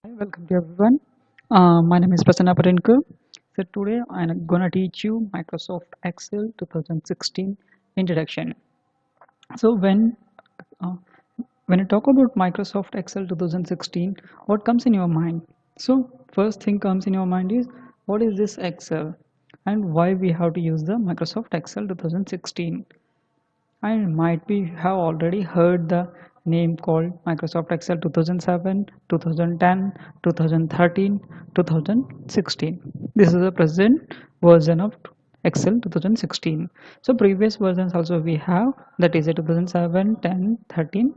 Hi, welcome to everyone. My name is Prasanna. So today I'm gonna teach you Microsoft Excel 2016 introduction. So uh, when you talk about Microsoft Excel 2016, what comes in your mind? So first thing comes in your mind is what is this Excel and why we have to use the Microsoft Excel 2016. I might be have already heard the name called Microsoft Excel 2007, 2010, 2013, 2016. This is the present version of Excel 2016. So previous versions also we have, that is a 2007, 10, 13.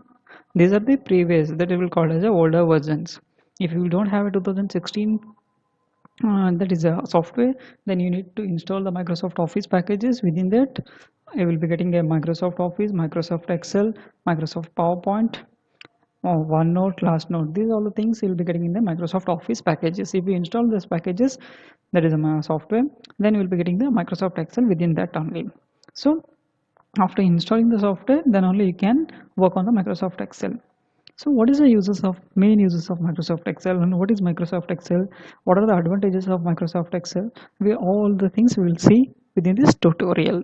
These are the previous that we will call as the older versions. If you don't have a 2016 that is a software, then you need to install the Microsoft Office packages. Within that you will be getting a Microsoft Office, Microsoft Excel, Microsoft PowerPoint, OneNote, last note. These are all the things you'll be getting in the Microsoft Office packages. If you install these packages, that is a software, then you will be getting the Microsoft Excel within that only. So after installing the software, then only you can work on the Microsoft Excel. So what is the main uses of Microsoft Excel, and what is Microsoft Excel? What are the advantages of Microsoft Excel? We all the things we will see within this tutorial.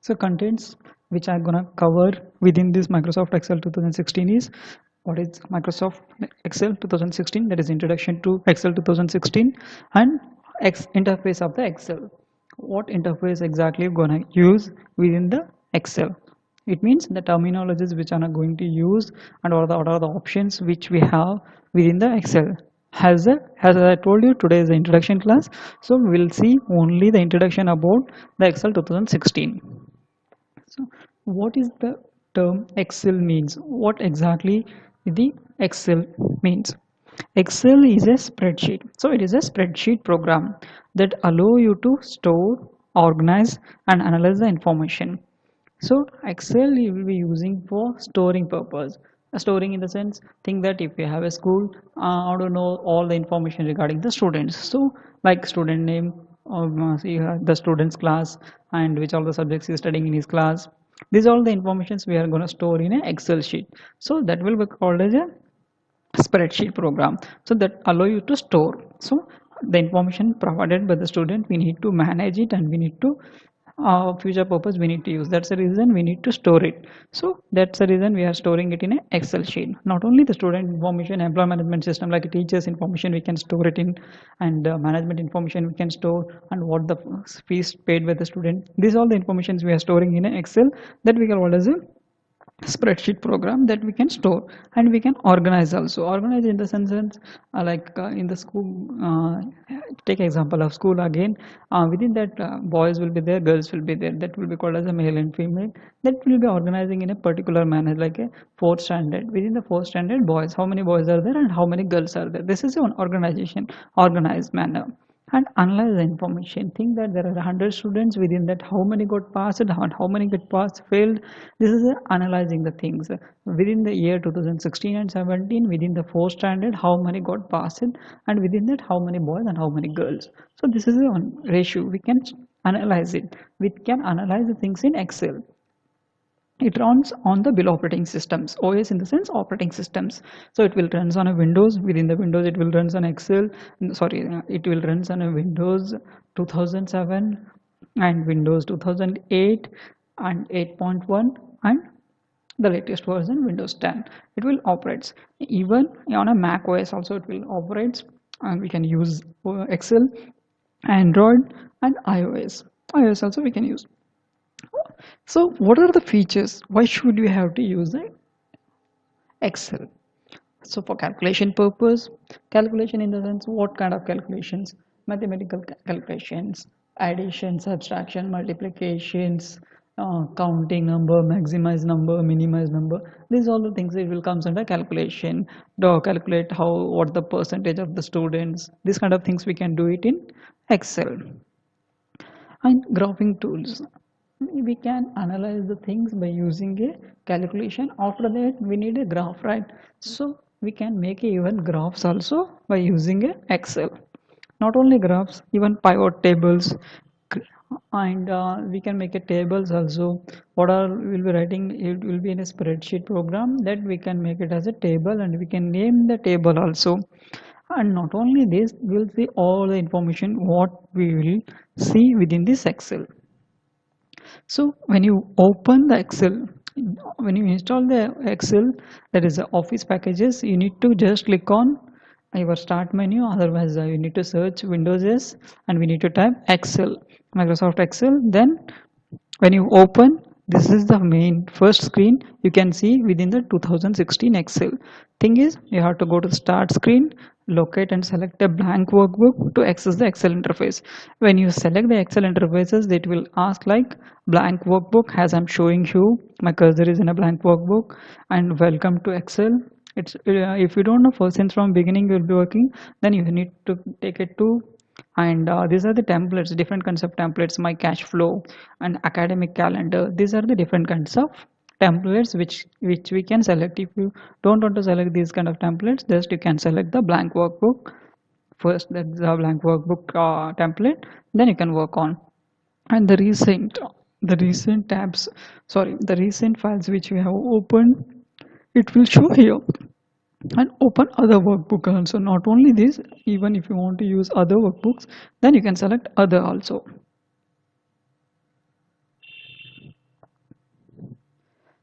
So contents which I'm gonna cover within this Microsoft Excel 2016 is what is Microsoft Excel 2016, that is introduction to Excel 2016, and interface of the Excel. What interface exactly you're gonna use within the Excel? It means the terminologies which are going to use, and what are the options which we have within the Excel. As I told you, today is the introduction class, so we'll see only the introduction about the Excel 2016. So what is the term Excel means? What exactly the Excel means? Excel is a spreadsheet. So it is a spreadsheet program that allow you to store, organize and analyze the information. So Excel you will be using for storing purpose. Storing in the sense, think that if you have a school, I don't know all the information regarding the students. So like student name, so you have the student's class and which all the subjects he is studying in his class. These are all the informations we are going to store in an Excel sheet. So that will be called as a spreadsheet program, so that allow you to store. So the information provided by the student, we need to manage it, and we need to future purpose we need to use. That's the reason we need to store it. So that's the reason we are storing it in an Excel sheet. Not only the student information, employee management system like teachers information we can store it in, and management information we can store, and what the fees paid by the student, these all the informations we are storing in an Excel, that we can call as a spreadsheet program that we can store. And we can organize also. Organize in the sense in the school, take example of school again. Within that, boys will be there, girls will be there, that will be called as a male and female. That will be organizing in a particular manner, like a fourth standard. Within the fourth standard, boys, how many boys are there and how many girls are there? This is an organization, organized manner. And analyze the information. Think that there are 100 students, within that how many got passed and how many get passed, failed. This is analyzing the things within the year 2016 and 17. Within the fourth standard, how many got passed, and within that how many boys and how many girls. So this is a ratio, we can analyze it. We can analyze the things in Excel. It runs on the below operating systems. OS in the sense operating systems. So it will runs on a Windows. Within the Windows it will runs on Excel, sorry, it will runs on a Windows 2007 and Windows 2008 and 8.1, and the latest version Windows 10. It will operates even on a Mac OS also. It will operates, and we can use Excel, Android and iOS also we can use. So what are the features? Why should we have to use the Excel? So for calculation purpose, calculation in the sense, what kind of calculations? Mathematical calculations, addition, subtraction, multiplications, counting number, maximize number, minimize number. These all the things it will comes under calculation. To calculate what the percentage of the students. These kind of things we can do it in Excel. And graphing tools, we can analyze the things by using a calculation. After that we need a graph, right? So we can make even graphs also by using a Excel. Not only graphs, even pivot tables, And we can make a tables also. What are we'll be writing, it will be in a spreadsheet program that we can make it as a table, and we can name the table also. And not only this, we'll see all the information what we will see within this Excel. So when you open the Excel, when you install the Excel, there is a office packages, you need to just click on your start menu. Otherwise you need to search Windows S, and we need to type Excel, Microsoft Excel. Then when you open, this is the main first screen you can see within the 2016 Excel. Thing is, you have to go to the start screen, locate and select a blank workbook to access the Excel interface. When you select the Excel interfaces, it will ask like blank workbook. As I'm showing you, my cursor is in a blank workbook, and welcome to Excel. It's if you don't know first since from beginning you'll be working, then you need to take it to, and these are the templates, different kinds of templates, my cash flow and academic calendar. These are the different kinds of templates which we can select. If you don't want to select these kind of templates, just you can select the blank workbook first. That's the blank workbook template, then you can work on. And the recent tabs, sorry, the recent files which we have opened, it will show here. And open other workbook also. Not only this, even if you want to use other workbooks, then you can select other also.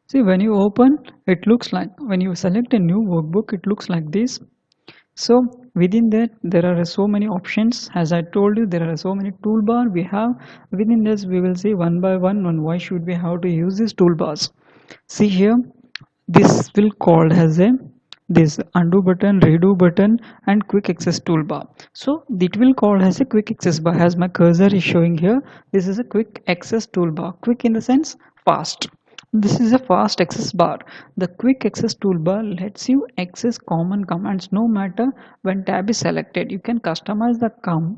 See, when you open, it looks like, when you select a new workbook, it looks like this. So within that there are so many options. As I told you, there are so many toolbar we have. Within this we will see one by one on why should we have to use these toolbars. See here, this will called as a this undo button, redo button, and quick access toolbar. So it will call as a quick access bar. As my cursor is showing here, this is a quick access toolbar. Quick in the sense fast. This is a fast access bar. The quick access toolbar lets you access common commands no matter when tab is selected. You can customize the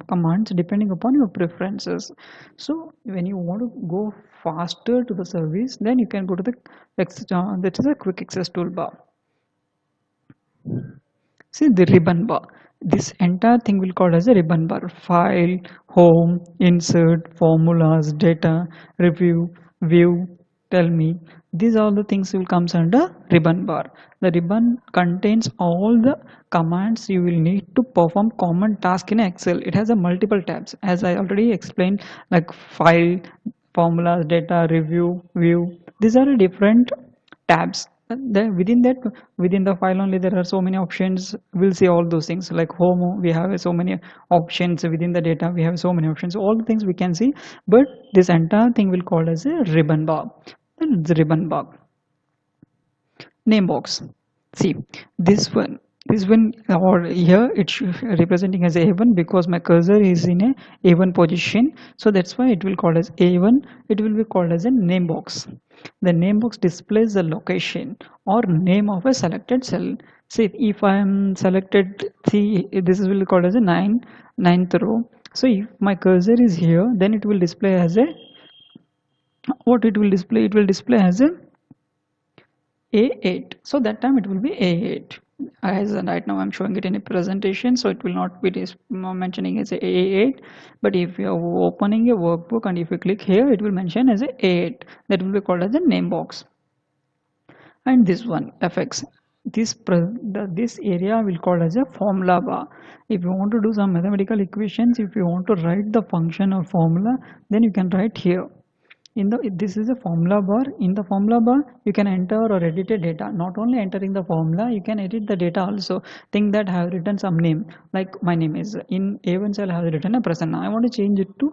commands depending upon your preferences. So when you want to go faster to the service, then you can go to the that is a quick access toolbar. See the ribbon bar. This entire thing will call as a ribbon bar. File, home, insert, formulas, data, review, view, tell me. These are the things will comes under ribbon bar. The ribbon contains all the commands you will need to perform common task in Excel. It has a multiple tabs, as I already explained, like file, formulas, data, review, view. These are different tabs. Then within the file only there are so many options. We'll see all those things like home, we have so many options. Within the data we have so many options, all the things we can see. But this entire thing will call as a ribbon bar. Then the ribbon bar. Name box. See this one or here it's representing as A1 because my cursor is in a A1 position, so that's why it will call as A1. It will be called as a name box. The name box displays the location or name of a selected cell. See if I am selected, see this will be called as a ninth row. So if my cursor is here, then it will display as a, what it will display, it will display as a A8. So that time it will be A8. As right now I'm showing it in a presentation, so it will not be mentioning as a A8. But if you are opening a workbook and if you click here, it will mention as a A8. That will be called as a name box. And this one FX, this area will call as a formula bar. If you want to do some mathematical equations, if you want to write the function or formula, then you can write here. In the, this is a formula bar. In the formula bar you can enter or edit a data. Not only entering the formula, you can edit the data also. Think that I have written some name, like my name is in A1 cell, I have written a Prasanna. I want to change it to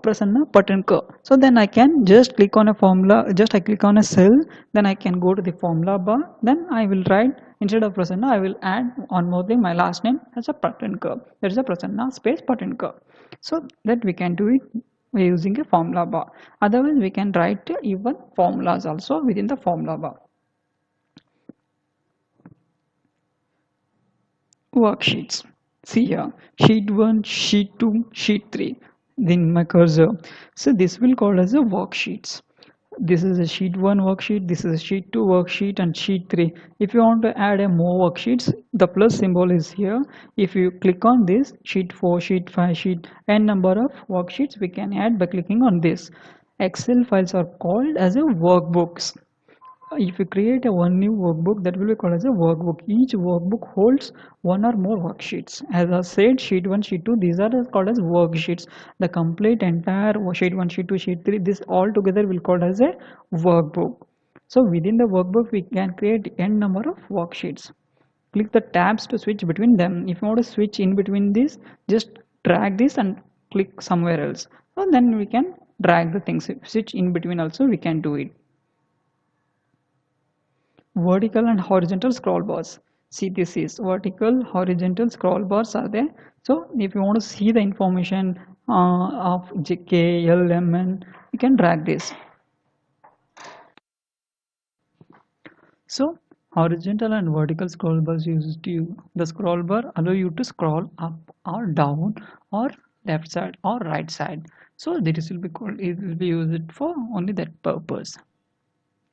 Prasanna Patanka. So then I can just click on a formula, just I click on a cell, then I can go to the formula bar, then I will write, instead of Prasanna I will add one more thing, my last name as a Patanka. There is a Prasanna space Patanka. So that we can do it using a formula bar. Otherwise we can write even formulas also within the formula bar. Worksheets. See here, sheet 1, sheet 2, sheet 3. Then my cursor. So this will call as a worksheets. this is a sheet 1 worksheet, this is a sheet 2 worksheet, and sheet 3. If you want to add a more worksheets, the plus symbol is here. If you click on this sheet 4, sheet 5, sheet n number of worksheets we can add by clicking on this. Excel files are called as a workbooks. If you create a one new workbook, that will be called as a workbook. Each workbook holds one or more worksheets. As I said, sheet 1, sheet 2, these are called as worksheets. The complete entire sheet 1, sheet 2, sheet 3, this all together will called as a workbook. So within the workbook we can create n number of worksheets. Click the tabs to switch between them. If you want to switch in between this, just drag this and click somewhere else. So then we can drag the things, switch in between also we can do it. Vertical and horizontal scroll bars. See, this is vertical, horizontal scroll bars are there. So if you want to see the information of JK, L, M, N, you can drag this. So horizontal and vertical scroll bars used to the scroll bar allow you to scroll up or down or left side or right side. So this will be called, it will be used for only that purpose.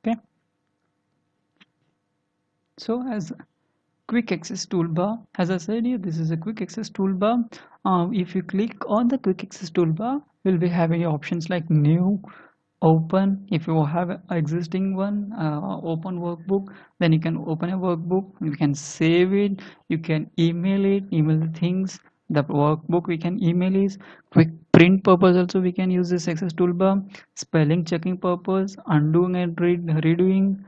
Okay. So as quick access toolbar, as I said here, this is a quick access toolbar. If you click on the quick access toolbar, we'll be having options like new, open. If you have an existing one, open workbook, then you can open a workbook, you can save it, you can email it, email the things. The workbook we can email is quick print purpose, also we can use this access toolbar. Spelling checking purpose, undoing and redoing.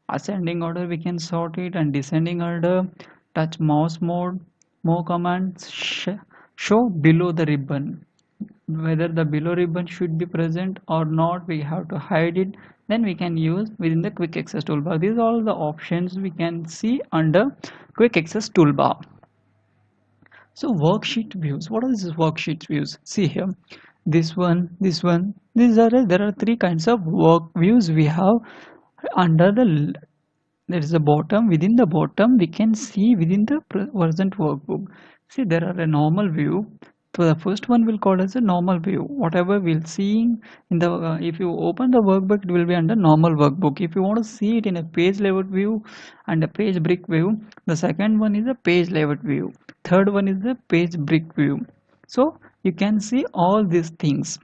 Ascending order we can sort it, and descending order. Touch mouse mode, more commands. Show below the ribbon, whether the below ribbon should be present or not, we have to hide it. Then we can use within the quick access toolbar. These are all the options we can see under quick access toolbar. So worksheet views, what are these worksheet views? See here, this one, these are, there are three kinds of work views we have under the, there is a bottom. Within the bottom we can see within the present workbook. See, there are a normal view. So the first one will call as a normal view. Whatever we'll see in the if you open the workbook, it will be under normal workbook. If you want to see it in a page layout view and a page brick view, the second one is a page layout view, third one is the page brick view. So you can see all these things.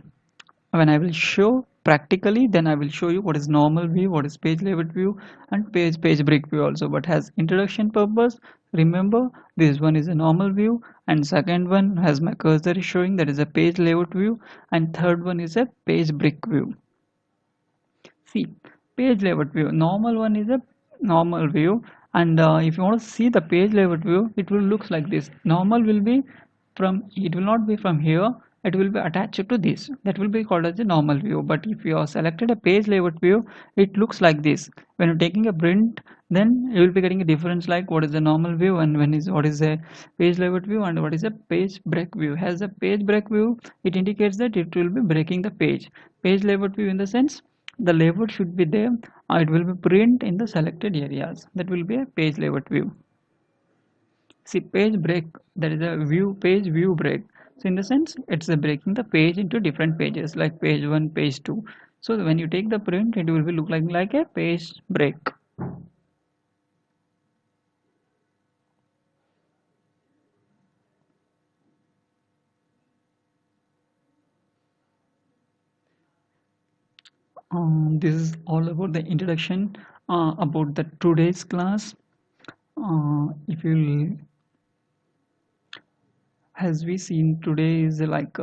When I will show practically, then I will show you what is normal view, what is page layout view, and page brick view also. But has introduction purpose, remember this one is a normal view, and second one has my cursor is showing, that is a page layout view, and third one is a page brick view. See, page layout view, normal one is a normal view, and if you want to see the page layout view, it will look like this. Normal will be from, it will not be from here, it will be attached to this, that will be called as a normal view. But if you are selected a page layout view, it looks like this. When you're taking a print, then you will be getting a difference like what is the normal view and when is what is a page layout view and what is a page break view. Has a page break view, it indicates that it will be breaking the page. Page layout view in the sense the layout should be there, it will be print in the selected areas, that will be a page layout view. See, page break, that is a view, page view break. So in the sense it's breaking the page into different pages like page 1, page 2. So when you take the print, it will be look like a page break. This is all about the introduction about the today's class. If you, as we seen today is like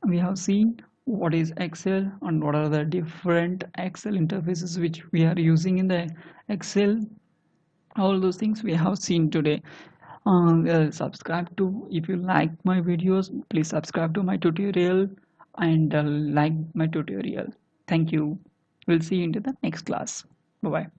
we have seen what is Excel and what are the different Excel interfaces which we are using in the Excel. All those things we have seen today. Subscribe to, if you like my videos, please subscribe to my tutorial and like my tutorial. Thank you. We'll see you into the next class. Bye bye.